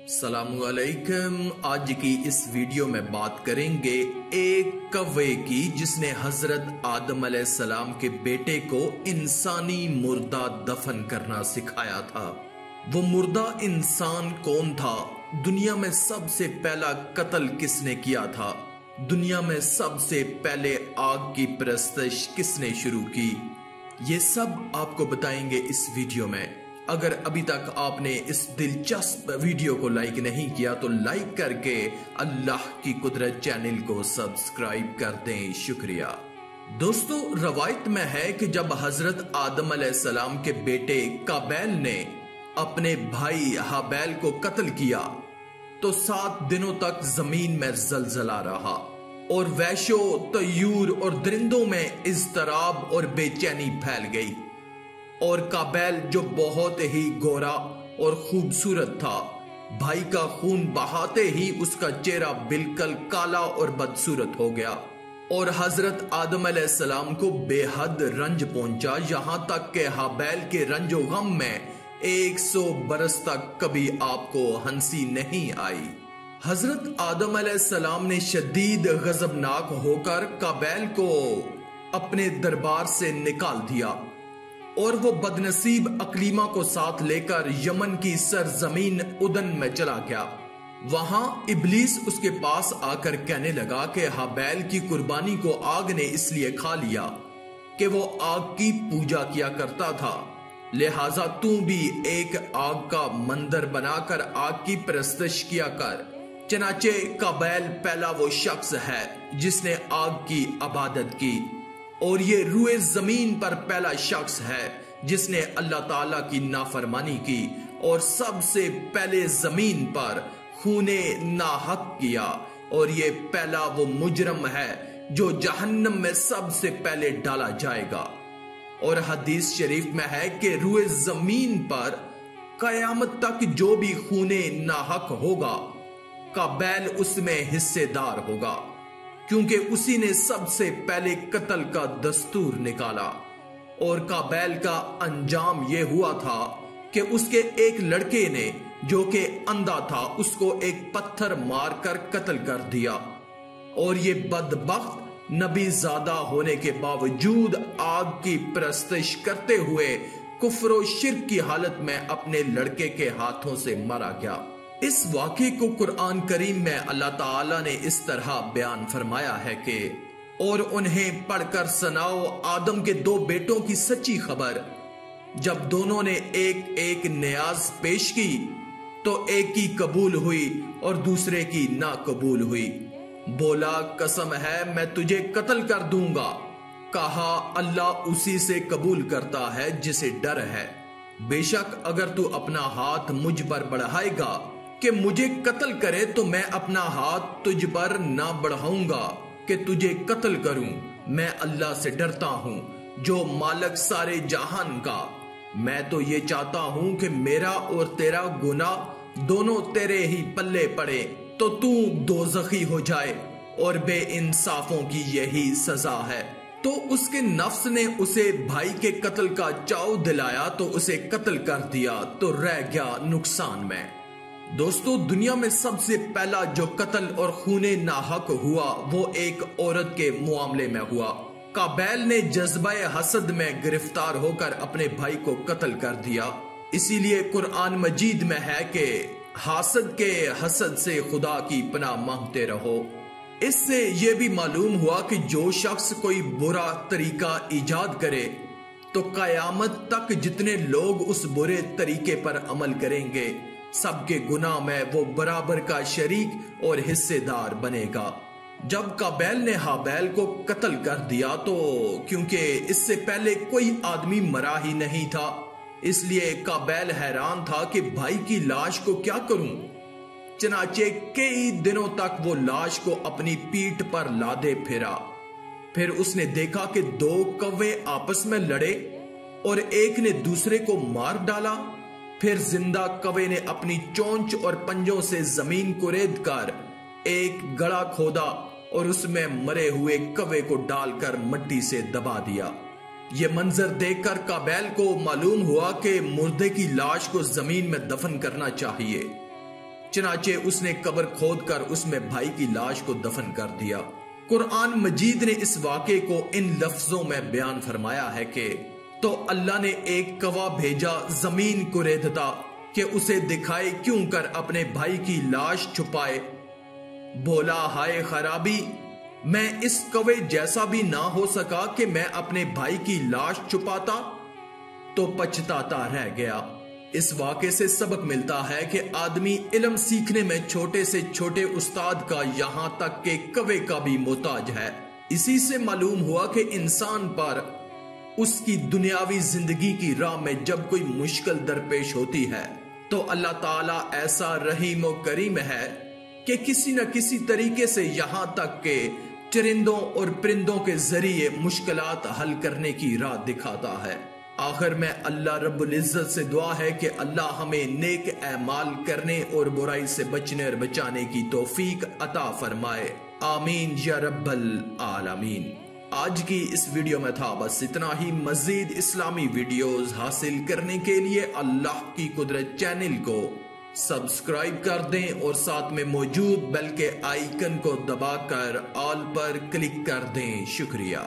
सलामुअलैकुम। आज की इस वीडियो में बात करेंगे एक कौवे की जिसने हजरत आदम अलैहिस्सलाम के बेटे को इंसानी मुर्दा दफन करना सिखाया था। वो मुर्दा इंसान कौन था? दुनिया में सबसे पहला कत्ल किसने किया था? दुनिया में सबसे पहले आग की परस्तिश किसने शुरू की? ये सब आपको बताएंगे इस वीडियो में। अगर अभी तक आपने इस दिलचस्प वीडियो को लाइक नहीं किया तो लाइक करके अल्लाह की कुदरत चैनल को सब्सक्राइब कर दें। शुक्रिया। दोस्तों, रवायत में है कि जब हजरत आदम अलैहिस्सलाम के बेटे काबैल ने अपने भाई हाबैल को कत्ल किया तो 7 दिनों तक जमीन में जलजला रहा और वैशो तयूर और दरिंदों में इज़्तिराब और बेचैनी फैल गई। और काबैल जो बहुत ही गोरा और खूबसूरत था, भाई का खून बहाते ही उसका चेहरा बिल्कुल काला और बदसूरत हो गया और हजरत आदम अलैहिस्सलाम को बेहद रंज पहुंचा, यहां तक के हाबैल के रंजो गम में 100 बरस तक कभी आपको हंसी नहीं आई। हजरत आदम अलैहिस्सलाम ने शदीद गजबनाक होकर काबैल को अपने दरबार से निकाल दिया और वो बदनसीब अकलीमा को साथ लेकर यमन की सरजमीन उदन में चला गया। वहां इब्लीस उसके पास आकर कहने लगा कि हाबैल की कुर्बानी को आग ने इसलिए खा लिया कि वो आग की पूजा किया करता था, लिहाजा तू भी एक आग का मंदिर बनाकर आग की परस्तिश किया कर। चनाचे काबैल पहला वो शख्स है जिसने आग की इबादत की और ये रूए जमीन पर पहला शख्स है जिसने अल्लाह ताला की नाफरमानी की और सबसे पहले जमीन पर खूने नाहक किया और ये पहला वो मुजरम है जो जहन्नम में सबसे पहले डाला जाएगा। और हदीस शरीफ में है कि रूए जमीन पर कयामत तक जो भी खूने नाहक होगा काबैल उसमें हिस्सेदार होगा, क्योंकि उसी ने सबसे पहले कत्ल का दस्तूर निकाला। और काबैल का अंजाम यह हुआ था कि उसके एक लड़के ने जो कि अंधा था उसको एक पत्थर मारकर कत्ल कर दिया और ये बदबख्त नबी ज़ादा होने के बावजूद आग की परस्तिश करते हुए कुफ्र व शिर्क की हालत में अपने लड़के के हाथों से मारा गया। इस वाक़े को कुरान करीम में अल्लाह ताला ने इस तरह बयान फरमाया है कि और उन्हें पढ़कर सुनाओ आदम के 2 बेटों की सच्ची खबर, जब दोनों ने एक एक न्याज पेश की तो एक की कबूल हुई और दूसरे की ना कबूल हुई। बोला, कसम है मैं तुझे कत्ल कर दूंगा। कहा, अल्लाह उसी से कबूल करता है जिसे डर है। बेशक अगर तू अपना हाथ मुझ पर बढ़ाएगा कि मुझे कत्ल करे तो मैं अपना हाथ तुझ पर ना बढ़ाऊंगा कि तुझे कत्ल करूं। मैं अल्लाह से डरता हूं जो मालिक सारे जहान का। मैं तो ये चाहता हूं कि मेरा और तेरा गुनाह दोनों तेरे ही पल्ले पड़े तो तू दोज़खी हो जाए और बेइंसाफों की यही सजा है। तो उसके नफ्स ने उसे भाई के कत्ल का चाव दिलाया तो उसे कत्ल कर दिया तो रह गया नुकसान में। दोस्तों, दुनिया में सबसे पहला जो कत्ल और खूने नाहक हुआ वो एक औरत के मामले में हुआ। काबैल ने जज्बा हसद में गिरफ्तार होकर अपने भाई को कत्ल कर दिया। इसीलिए कुरान मजीद में है कि हासद के हसद से खुदा की पनाह मांगते रहो। इससे यह भी मालूम हुआ कि जो शख्स कोई बुरा तरीका ईजाद करे तो कयामत तक जितने लोग उस बुरे तरीके पर अमल करेंगे सबके गुनाह में वो बराबर का शरीक और हिस्सेदार बनेगा। जब काबैल ने हाबैल को कत्ल कर दिया तो क्योंकि इससे पहले कोई आदमी मरा ही नहीं था, इसलिए काबैल हैरान था कि भाई की लाश को क्या करूं। चनाचे कई दिनों तक वो लाश को अपनी पीठ पर लादे फिरा। फिर उसने देखा कि 2 कौवे आपस में लड़े और एक ने दूसरे को मार डाला। फिर जिंदा कौवे ने अपनी चोंच और पंजों से जमीन को रेत कर एक गड़ा खोदा और उसमें मरे हुए कौवे को डालकर मिट्टी से दबा दिया। यह मंजर देखकर काबैल को मालूम हुआ कि मुर्दे की लाश को जमीन में दफन करना चाहिए। चनाचे उसने कब्र खोदकर उसमें भाई की लाश को दफन कर दिया। कुरान मजीद ने इस वाक़े को इन लफ्जों में बयान फरमाया है कि तो अल्लाह ने एक कवा भेजा जमीन को रेदता कि उसे दिखाए क्यों कर अपने भाई की लाश छुपाए। बोला हाय खराबी, मैं इस कवे जैसा भी ना हो सका कि मैं अपने भाई की लाश छुपाता, तो पछताता रह गया। इस वाक़े से सबक मिलता है कि आदमी इल्म सीखने में छोटे से छोटे उस्ताद का यहां तक के कवे का भी मोहताज है। इसी से मालूम हुआ कि इंसान पर उसकी दुनियावी जिंदगी की राह में जब कोई मुश्किल दरपेश होती है तो अल्लाह ताला ऐसा रहीम और करीम है कि किसी न किसी तरीके से यहां तक के चरिंदों और परिंदों के जरिए मुश्किलात हल करने की राह दिखाता है। आखिर में अल्लाह रब्बुल इज्जत से दुआ है कि अल्लाह हमें नेक एमाल करने और बुराई से बचने और बचाने की तौफीक अता फरमाए। आमीन या रब्बल आलमीन। आज की इस वीडियो में था बस इतना ही। मजीद इस्लामी वीडियोस हासिल करने के लिए अल्लाह की कुदरत चैनल को सब्सक्राइब कर दें और साथ में मौजूद बेल के आइकन को दबाकर ऑल पर क्लिक कर दें। शुक्रिया।